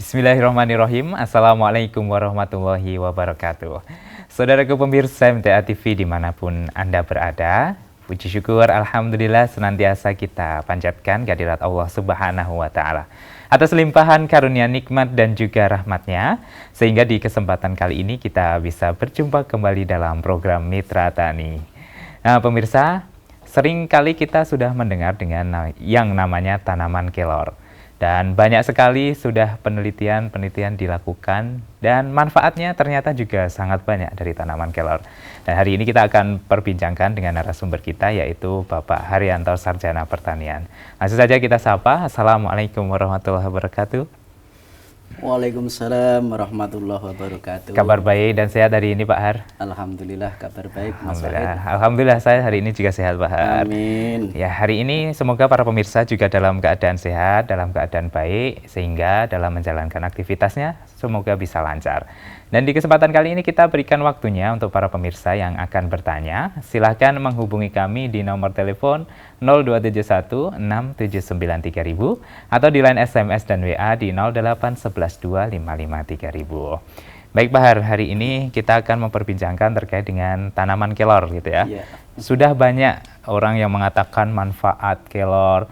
Bismillahirrahmanirrahim. Assalamualaikum warahmatullahi wabarakatuh. Saudaraku pemirsa MTA TV dimanapun Anda berada, puji syukur Alhamdulillah senantiasa kita panjatkan kehadirat Allah Subhanahu wa Ta'ala atas limpahan karunia nikmat dan juga rahmatnya, sehingga di kesempatan kali ini kita bisa berjumpa kembali dalam program Mitra Tani. Nah pemirsa, sering kali kita sudah mendengar dengan yang namanya tanaman kelor. Dan banyak sekali sudah penelitian dilakukan dan manfaatnya ternyata juga sangat banyak dari tanaman kelor. Dan hari ini kita akan perbincangkan dengan narasumber kita yaitu Bapak Haryanto Sarjana Pertanian. Langsung saja kita sapa. Assalamualaikum warahmatullahi wabarakatuh. Waalaikumsalam warahmatullahi wabarakatuh. Kabar baik dan sehat hari ini Pak Har? Alhamdulillah kabar baik. Alhamdulillah saya hari ini juga sehat Pak Har. Amin. Ya hari ini semoga para pemirsa juga dalam keadaan sehat, dalam keadaan baik, sehingga dalam menjalankan aktivitasnya semoga bisa lancar. Dan di kesempatan kali ini kita berikan waktunya untuk para pemirsa yang akan bertanya. Silahkan menghubungi kami di nomor telepon 0271 679 3000 atau di line SMS dan WA di 0811255 3000. Baik Pak Har, hari ini kita akan memperbincangkan terkait dengan tanaman kelor gitu ya. Yeah. Sudah banyak orang yang mengatakan manfaat kelor,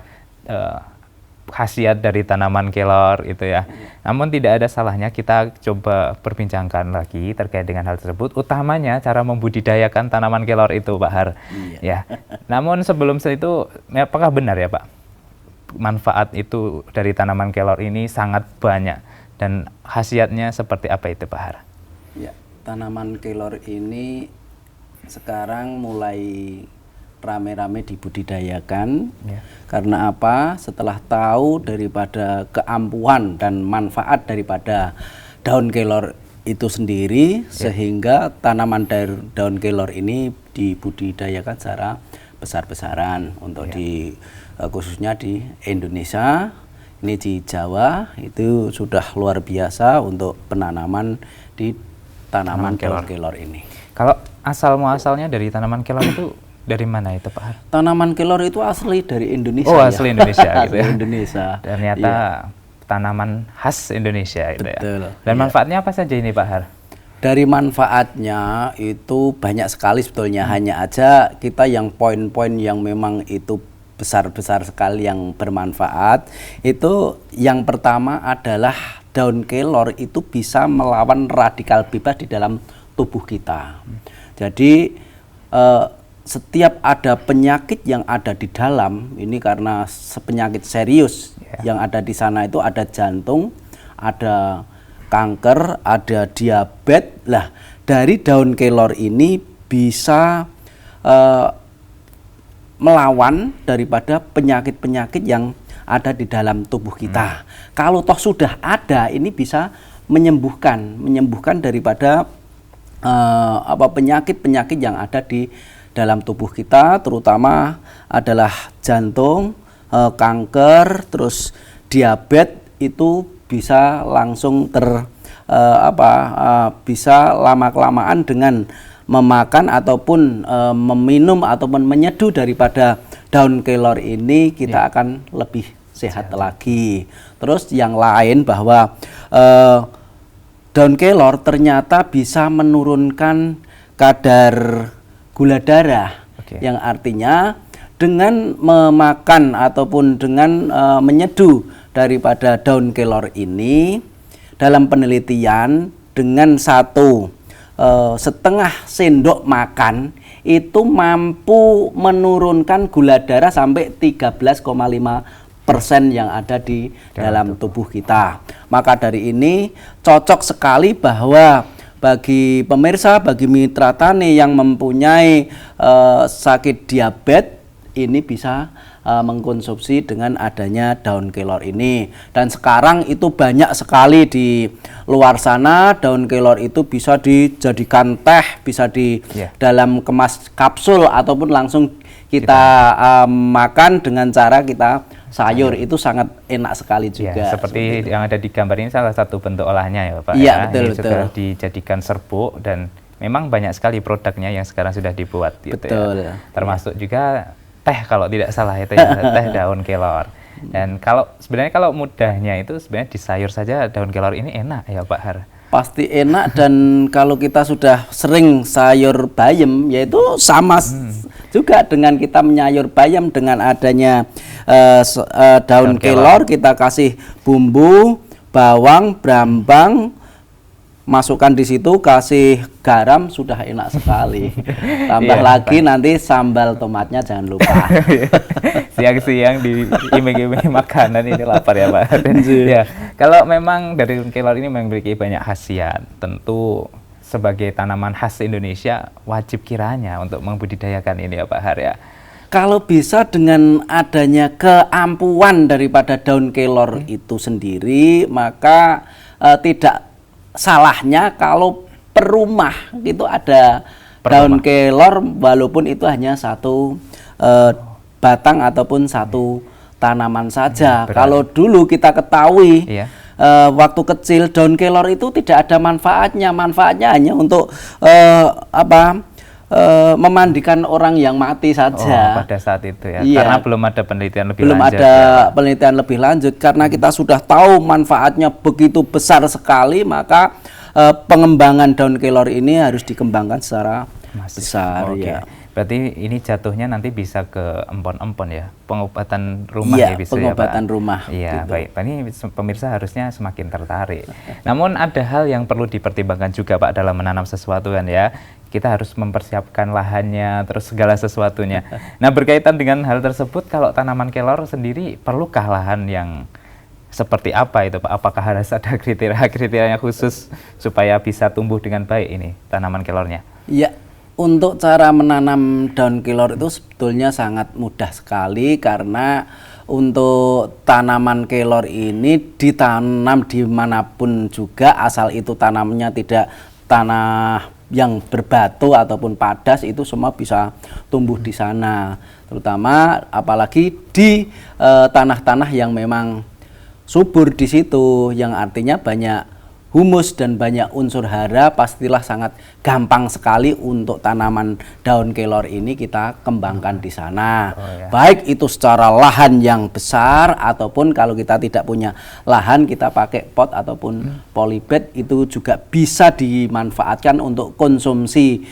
khasiat dari tanaman kelor itu ya. Namun tidak ada salahnya kita coba perbincangkan lagi terkait dengan hal tersebut, utamanya cara membudidayakan tanaman kelor itu Pak Har. Ya. Namun sebelum itu, apakah benar ya Pak? Manfaat itu dari tanaman kelor ini sangat banyak dan khasiatnya seperti apa itu Pak Har? Ya, tanaman kelor ini sekarang mulai rame-rame dibudidayakan. Karena apa? Setelah tahu daripada keampuhan dan manfaat daripada daun kelor itu sendiri, sehingga tanaman daun kelor ini dibudidayakan secara besar-besaran untuk khususnya di Indonesia. Ini di Jawa itu sudah luar biasa untuk penanaman di tanaman daun kelor ini. Kalau asal muasalnya dari tanaman kelor itu dari mana itu Pak Har? Tanaman kelor itu asli dari Indonesia. Oh, asli Indonesia gitu ya. Indonesia. Ternyata tanaman khas Indonesia itu ya. Dan manfaatnya apa saja ini Pak Har? Dari manfaatnya itu banyak sekali sebetulnya. Hanya aja kita yang poin-poin yang memang itu besar-besar sekali yang bermanfaat. Itu yang pertama adalah daun kelor itu bisa melawan radikal bebas di dalam tubuh kita. Jadi setiap ada penyakit yang ada di dalam, ini karena penyakit serius yang ada di sana itu ada jantung, ada kanker, ada diabetes. Lah, dari daun kelor ini bisa melawan daripada penyakit-penyakit yang ada di dalam tubuh kita. Kalau toh sudah ada, ini bisa menyembuhkan daripada penyakit-penyakit yang ada di dalam tubuh kita, terutama adalah jantung, kanker, terus diabetes itu bisa langsung bisa lama-kelamaan dengan memakan ataupun meminum ataupun menyeduh daripada daun kelor ini kita akan lebih sehat lagi. Terus yang lain bahwa daun kelor ternyata bisa menurunkan kadar gula darah, yang artinya dengan memakan ataupun dengan menyeduh daripada daun kelor ini, dalam penelitian dengan 1,5 sendok makan itu mampu menurunkan gula darah sampai 13,5% yang ada di dalam tubuh kita. Maka dari ini cocok sekali bahwa bagi pemirsa, bagi mitra tani yang mempunyai sakit diabetes, ini bisa mengkonsumsi dengan adanya daun kelor ini. Dan sekarang itu banyak sekali di luar sana, daun kelor itu bisa dijadikan teh, bisa di dalam kemas kapsul ataupun langsung kita makan dengan cara kita sayur. Itu sangat enak sekali juga. Seperti yang ada di gambar ini salah satu bentuk olahnya ya Pak. Iya, betul. Sudah dijadikan serbuk dan memang banyak sekali produknya yang sekarang sudah dibuat gitu. Betul. Termasuk juga teh kalau tidak salah itu ya, teh daun kelor. Dan sebenarnya kalau mudahnya itu sebenarnya di sayur saja daun kelor ini enak ya Pak Har. Pasti enak, dan kalau kita sudah sering sayur bayam, yaitu sama juga dengan kita menyayur bayam dengan adanya daun kelor, kita kasih bumbu, bawang, brambang, masukkan di situ, kasih garam, sudah enak sekali. Tambah lagi nanti sambal tomatnya jangan lupa. Siang-siang di iming-iming makanan ini lapar ya Pak. Ya, kalau memang dari daun kelor ini memiliki banyak khasiat, tentu sebagai tanaman khas Indonesia wajib kiranya untuk membudidayakan ini ya Pak Har ya. Kalau bisa dengan adanya keampuhan daripada daun kelor itu sendiri, maka tidak salahnya kalau per rumah itu ada daun kelor, walaupun itu hanya satu batang ataupun satu tanaman saja. Kalau dulu kita ketahui waktu kecil daun kelor itu tidak ada manfaatnya. Manfaatnya hanya untuk memandikan orang yang mati saja. Pada saat itu ya. Iya. Karena belum ada penelitian lebih belum lanjut. ada penelitian lebih lanjut, karena kita sudah tahu manfaatnya begitu besar sekali, maka pengembangan daun kelor ini harus dikembangkan secara besar. Ya. Berarti ini jatuhnya nanti bisa ke empon-empon ya, pengobatan rumah ya bisa pengobatan ya Pak? rumah. Iya gitu. baik, ini pemirsa harusnya semakin tertarik. Namun ada hal yang perlu dipertimbangkan juga Pak dalam menanam sesuatu kan ya. Kita harus mempersiapkan lahannya, terus segala sesuatunya. Nah berkaitan dengan hal tersebut, kalau tanaman kelor sendiri perlukah lahan yang seperti apa itu Pak? Apakah harus ada kriteria-kriterianya khusus supaya bisa tumbuh dengan baik ini tanaman kelornya? Ya, untuk cara menanam daun kelor itu sebetulnya sangat mudah sekali, karena untuk tanaman kelor ini ditanam dimanapun juga, asal itu tanamnya tidak tanah yang berbatu ataupun padas, itu semua bisa tumbuh di sana. Terutama apalagi di tanah-tanah yang memang subur di situ, yang artinya banyak humus dan banyak unsur hara, pastilah sangat gampang sekali untuk tanaman daun kelor ini kita kembangkan di sana. Baik itu secara lahan yang besar, ataupun kalau kita tidak punya lahan, kita pakai pot ataupun polybed, itu juga bisa dimanfaatkan untuk konsumsi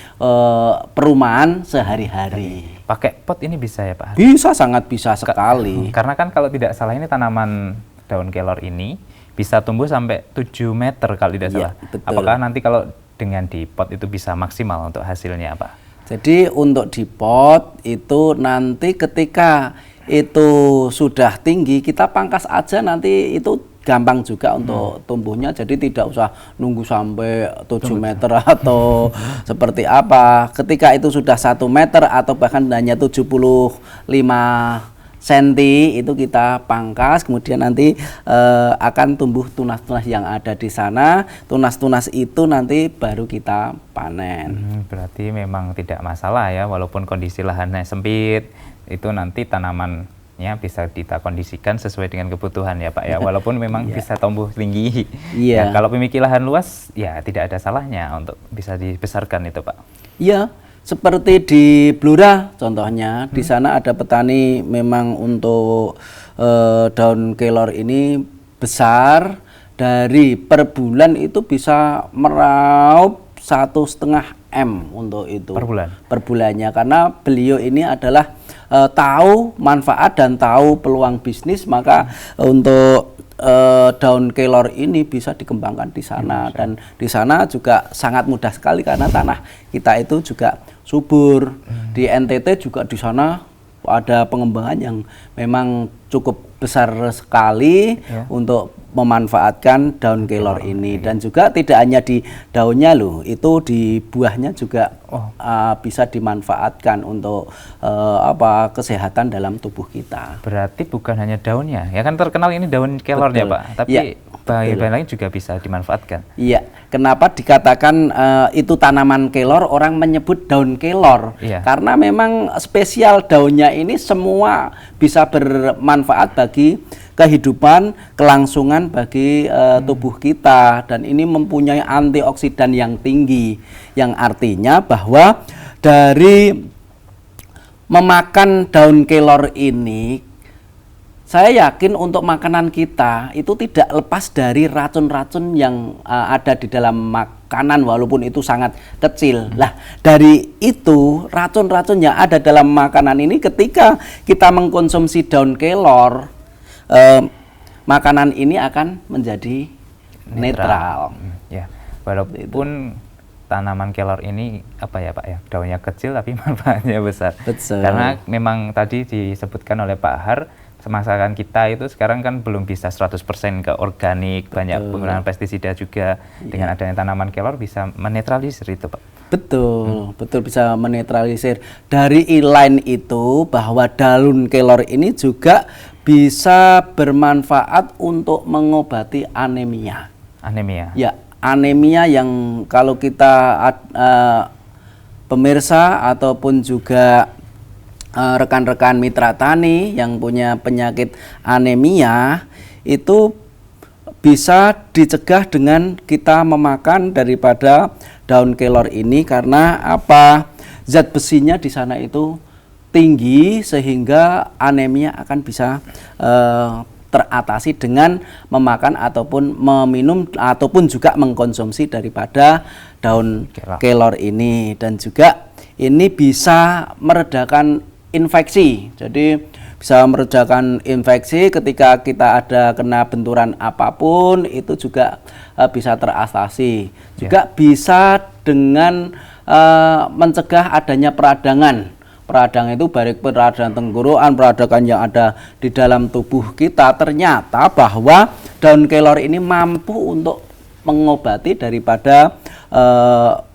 perumahan sehari-hari. Pakai pot ini bisa ya Pak? Bisa, sangat bisa sekali. Karena kan kalau tidak salah ini tanaman daun kelor ini bisa tumbuh sampai 7 meter kalau tidak salah. Betul. Apakah nanti kalau dengan di pot itu bisa maksimal untuk hasilnya Pak? Jadi untuk di pot itu nanti ketika itu sudah tinggi, kita pangkas aja, nanti itu gampang juga untuk tumbuhnya. Jadi tidak usah nunggu sampai 7 meter atau seperti apa. Ketika itu sudah 1 meter atau bahkan hanya 75 senti, itu kita pangkas, kemudian nanti akan tumbuh tunas-tunas yang ada di sana. Tunas-tunas itu nanti baru kita panen. Berarti memang tidak masalah ya, walaupun kondisi lahannya sempit, itu nanti tanamannya bisa kita kondisikan sesuai dengan kebutuhan ya Pak ya, walaupun memang bisa tumbuh tinggi. Ya, kalau memiliki lahan luas ya tidak ada salahnya untuk bisa dibesarkan itu Pak. Iya. Seperti di Blora contohnya, di sana ada petani memang untuk daun kelor ini besar, dari per bulan itu bisa meraup 1,5 M untuk itu. Per bulan? Per bulannya, karena beliau ini adalah tahu manfaat dan tahu peluang bisnis, maka untuk daun kelor ini bisa dikembangkan di sana. Dan di sana juga sangat mudah sekali karena tanah kita itu juga subur. Di NTT juga di sana ada pengembangan yang memang cukup besar sekali untuk memanfaatkan daun kelor ini. Dan juga tidak hanya di daunnya loh, itu di buahnya juga bisa dimanfaatkan untuk kesehatan dalam tubuh kita. Berarti bukan hanya daunnya, ya kan terkenal ini daun kelornya Pak, tapi bahan-bahan lain juga bisa dimanfaatkan. Iya, kenapa dikatakan itu tanaman kelor, orang menyebut daun kelor? Karena memang spesial daunnya ini semua bisa bermanfaat bagi kehidupan, kelangsungan bagi tubuh kita, dan ini mempunyai antioksidan yang tinggi, yang artinya bahwa dari memakan daun kelor ini saya yakin untuk makanan kita itu tidak lepas dari racun-racun yang ada di dalam makanan walaupun itu sangat kecil. Lah, dari itu racun-racun yang ada dalam makanan ini ketika kita mengkonsumsi daun kelor, makanan ini akan menjadi netral. Ya, walaupun tanaman kelor ini apa ya Pak ya, daunnya kecil tapi manfaatnya besar. Betul. Karena memang tadi disebutkan oleh Pak Har, masyarakat kita itu sekarang kan belum bisa 100% ke organik, banyak penggunaan pestisida juga. Dengan adanya tanaman kelor bisa menetralisir itu Pak. Betul, betul bisa menetralisir. Dari lain itu bahwa daun kelor ini juga bisa bermanfaat untuk mengobati anemia. Anemia. Ya, anemia yang kalau kita pemirsa ataupun juga rekan-rekan mitra tani yang punya penyakit anemia itu bisa dicegah dengan kita memakan daripada daun kelor ini karena apa? Zat besinya di sana itu tinggi sehingga anemia akan bisa teratasi dengan memakan ataupun meminum ataupun juga mengkonsumsi daripada daun kelor ini, dan juga ini bisa meredakan infeksi. Jadi bisa meredakan infeksi ketika kita ada kena benturan apapun itu juga bisa teratasi. Juga bisa dengan mencegah adanya peradangan. Peradangan itu baik peradangan tenggorokan, peradangan yang ada di dalam tubuh kita. Ternyata bahwa daun kelor ini mampu untuk mengobati daripada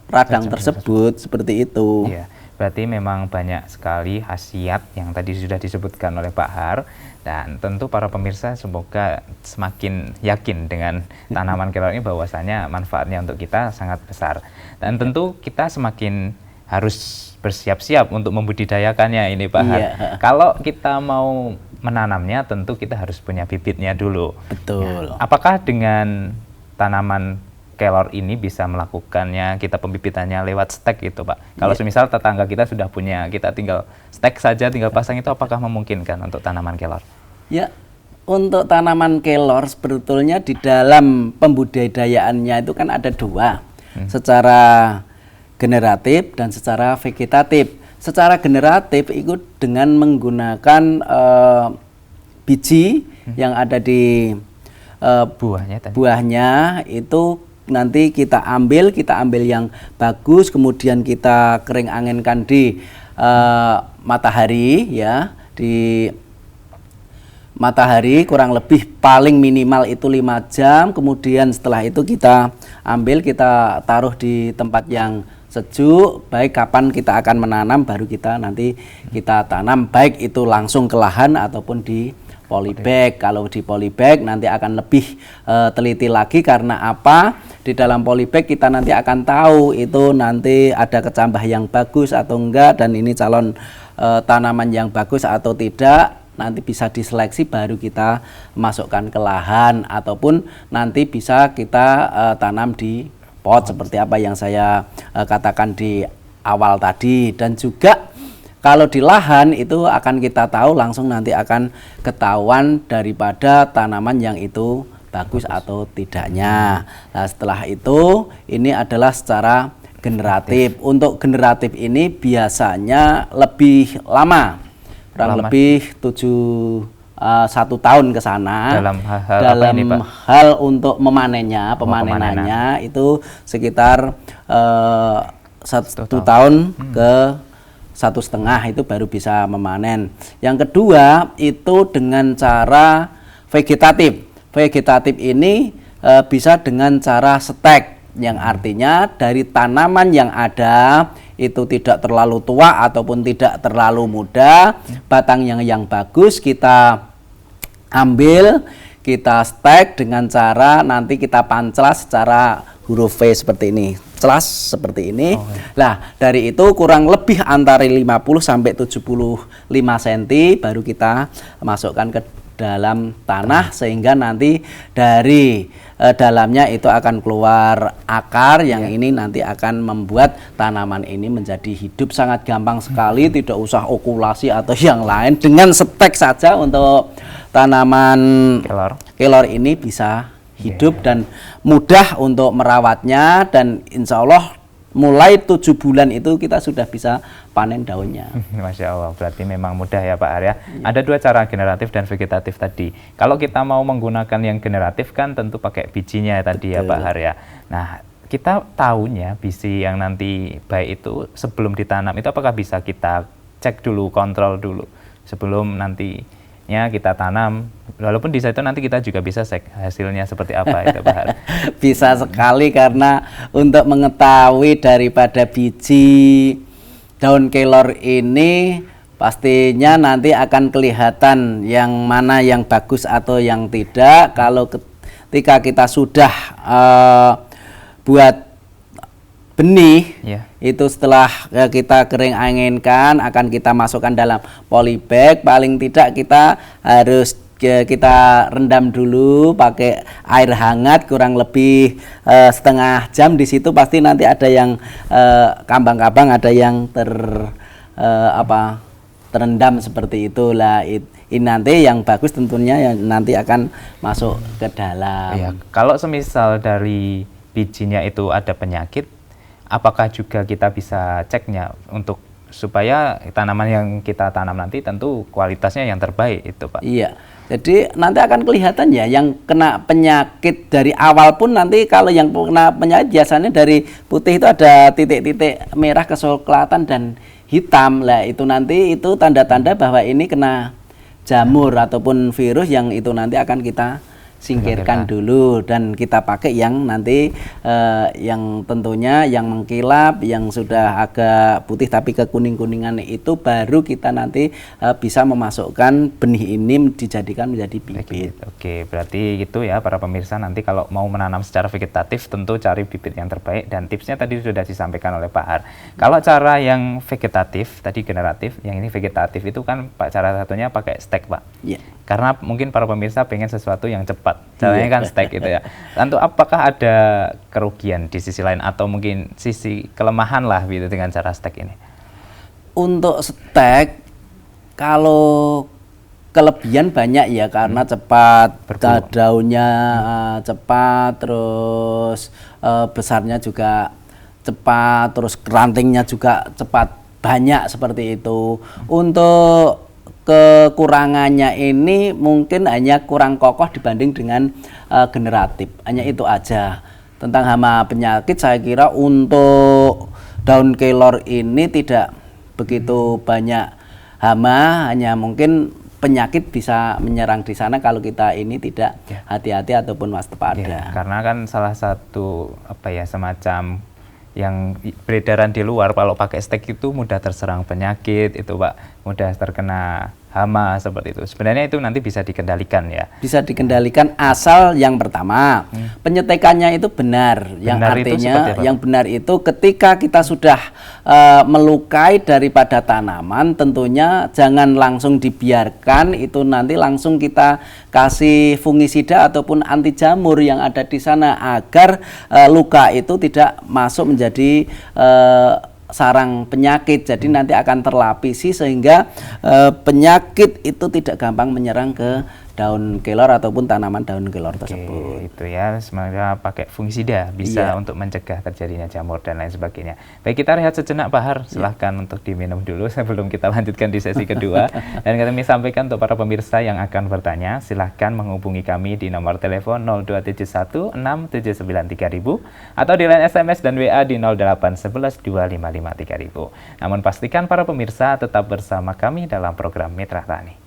radang tersebut seperti itu. Iya. Berarti memang banyak sekali khasiat yang tadi sudah disebutkan oleh Pak Har, dan tentu para pemirsa semoga semakin yakin dengan tanaman kelor ini bahwasanya manfaatnya untuk kita sangat besar. Dan tentu kita semakin harus bersiap-siap untuk membudidayakannya ini Pak Har. Kalau kita mau menanamnya tentu kita harus punya bibitnya dulu. Betul. Ya, apakah dengan tanaman kelor ini bisa melakukannya kita pembibitannya lewat stek itu Pak? Kalau semisal tetangga kita sudah punya, kita tinggal stek saja, tinggal pasang, itu apakah memungkinkan untuk tanaman kelor? Ya, untuk tanaman kelor sebetulnya di dalam pembudidayaannya itu kan ada dua, secara generatif dan secara vegetatif. Secara generatif itu dengan menggunakan biji yang ada di buahnya itu nanti kita ambil yang bagus, kemudian kita kering anginkan di matahari ya, di matahari kurang lebih paling minimal itu 5 jam. Kemudian setelah itu kita ambil, kita taruh di tempat yang sejuk, baik kapan kita akan menanam baru kita nanti kita tanam, baik itu langsung ke lahan ataupun di polybag. Kalau di polybag nanti akan lebih teliti lagi, karena apa? Di dalam polybag kita nanti akan tahu itu nanti ada kecambah yang bagus atau enggak, dan ini calon tanaman yang bagus atau tidak. Nanti bisa diseleksi baru kita masukkan ke lahan ataupun nanti bisa kita tanam di pot seperti apa yang saya katakan di awal tadi. Dan juga kalau di lahan itu akan kita tahu langsung, nanti akan ketahuan daripada tanaman yang itu bagus atau tidaknya. Nah, setelah itu ini adalah secara generatif. Untuk generatif ini biasanya lebih lama, kurang lebih 1 tahun ke sana. Dalam hal ini, Pak? Hal untuk memanennya, pemanenannya itu sekitar 1 tahun ke 1,5 itu baru bisa memanen. Yang kedua itu dengan cara vegetatif. Vegetatif ini bisa dengan cara stek, yang artinya dari tanaman yang ada itu tidak terlalu tua ataupun tidak terlalu muda, batang yang bagus kita ambil, kita stek dengan cara nanti kita panclas secara huruf V seperti ini, celas seperti ini. Nah, dari itu kurang lebih antara 50 sampai 75 cm baru kita masukkan ke dalam tanah sehingga nanti dari dalamnya itu akan keluar akar yang ini nanti akan membuat tanaman ini menjadi hidup sangat gampang sekali, tidak usah okulasi atau yang lain, dengan stek saja untuk tanaman kelor ini bisa hidup dan mudah untuk merawatnya, dan insya Allah mulai 7 bulan itu kita sudah bisa panen daunnya. Masya Allah, berarti memang mudah ya Pak Har ya. Ada 2 cara, generatif dan vegetatif tadi. Kalau kita mau menggunakan yang generatif kan tentu pakai bijinya tadi. Betul. Ya Pak Har ya. Nah, kita tahunya biji yang nanti baik itu sebelum ditanam itu apakah bisa kita cek dulu, kontrol dulu sebelum nantinya kita tanam? Walaupun di situ nanti kita juga bisa cek hasilnya seperti apa itu Pak Har. Bisa sekali, karena untuk mengetahui daripada biji daun kelor ini pastinya nanti akan kelihatan yang mana yang bagus atau yang tidak. Kalau ketika kita sudah buat benih, itu setelah kita kering anginkan akan kita masukkan dalam polybag. Paling tidak kita harus kita rendam dulu pakai air hangat kurang lebih setengah jam. Di situ pasti nanti ada yang kambang-kambang, ada yang terendam seperti itulah. Ini nanti yang bagus tentunya yang nanti akan masuk ke dalam. Ya, kalau semisal dari bijinya itu ada penyakit, apakah juga kita bisa ceknya untuk supaya tanaman yang kita tanam nanti tentu kualitasnya yang terbaik itu Pak? Iya, jadi nanti akan kelihatan ya yang kena penyakit dari awal pun. Nanti kalau yang kena penyakit biasanya dari putih itu ada titik-titik merah, kecoklatan dan hitam lah. Itu nanti itu tanda-tanda bahwa ini kena jamur ataupun virus, yang itu nanti akan kita singkirkan dulu dan kita pakai yang nanti yang tentunya yang mengkilap, yang sudah agak putih tapi kekuning-kuningan, itu baru kita nanti bisa memasukkan benih ini dijadikan menjadi bibit. Oke, berarti gitu ya para pemirsa, nanti kalau mau menanam secara vegetatif tentu cari bibit yang terbaik, dan tipsnya tadi sudah disampaikan oleh Pak Har. Kalau cara yang vegetatif tadi generatif, yang ini vegetatif itu kan Pak, cara satunya pakai stek Pak. Yeah. Karena mungkin para pemirsa pengen sesuatu yang cepat, caranya kan stek gitu ya. Tentu apakah ada kerugian di sisi lain atau mungkin sisi kelemahan lah gitu dengan cara stek ini? Untuk stek, kalau kelebihan banyak ya, karena cepat, daunnya cepat, terus besarnya juga cepat, terus rantingnya juga cepat, banyak seperti itu. Untuk kekurangannya ini mungkin hanya kurang kokoh dibanding dengan generatif, hanya itu aja. Tentang hama penyakit, saya kira untuk daun kelor ini tidak begitu banyak hama, hanya mungkin penyakit bisa menyerang di sana kalau kita ini tidak hati-hati ataupun waspada. Karena kan salah satu semacam yang beredaran di luar, kalau pakai stek itu mudah terserang penyakit itu Pak, mudah terkena hama seperti itu. Sebenarnya itu nanti bisa dikendalikan ya. Bisa dikendalikan asal yang pertama penyetekannya itu benar. Yang artinya yang benar itu ketika kita sudah melukai daripada tanaman, tentunya jangan langsung dibiarkan, itu nanti langsung kita kasih fungisida ataupun anti jamur yang ada di sana agar luka itu tidak masuk menjadi sarang penyakit. Jadi nanti akan terlapisi sehingga penyakit itu tidak gampang menyerang ke daun kelor ataupun tanaman daun kelor tersebut. Itu ya, semoga pakai fungisida bisa untuk mencegah terjadinya jamur dan lain sebagainya. Baik, kita rehat sejenak Pak Har, silahkan untuk diminum dulu sebelum kita lanjutkan di sesi kedua. Dan kami sampaikan untuk para pemirsa yang akan bertanya, silahkan menghubungi kami di nomor telepon 0271 679 3000 atau di line SMS dan WA di 0811 255 3000. Namun pastikan para pemirsa tetap bersama kami dalam program Mitra Tani.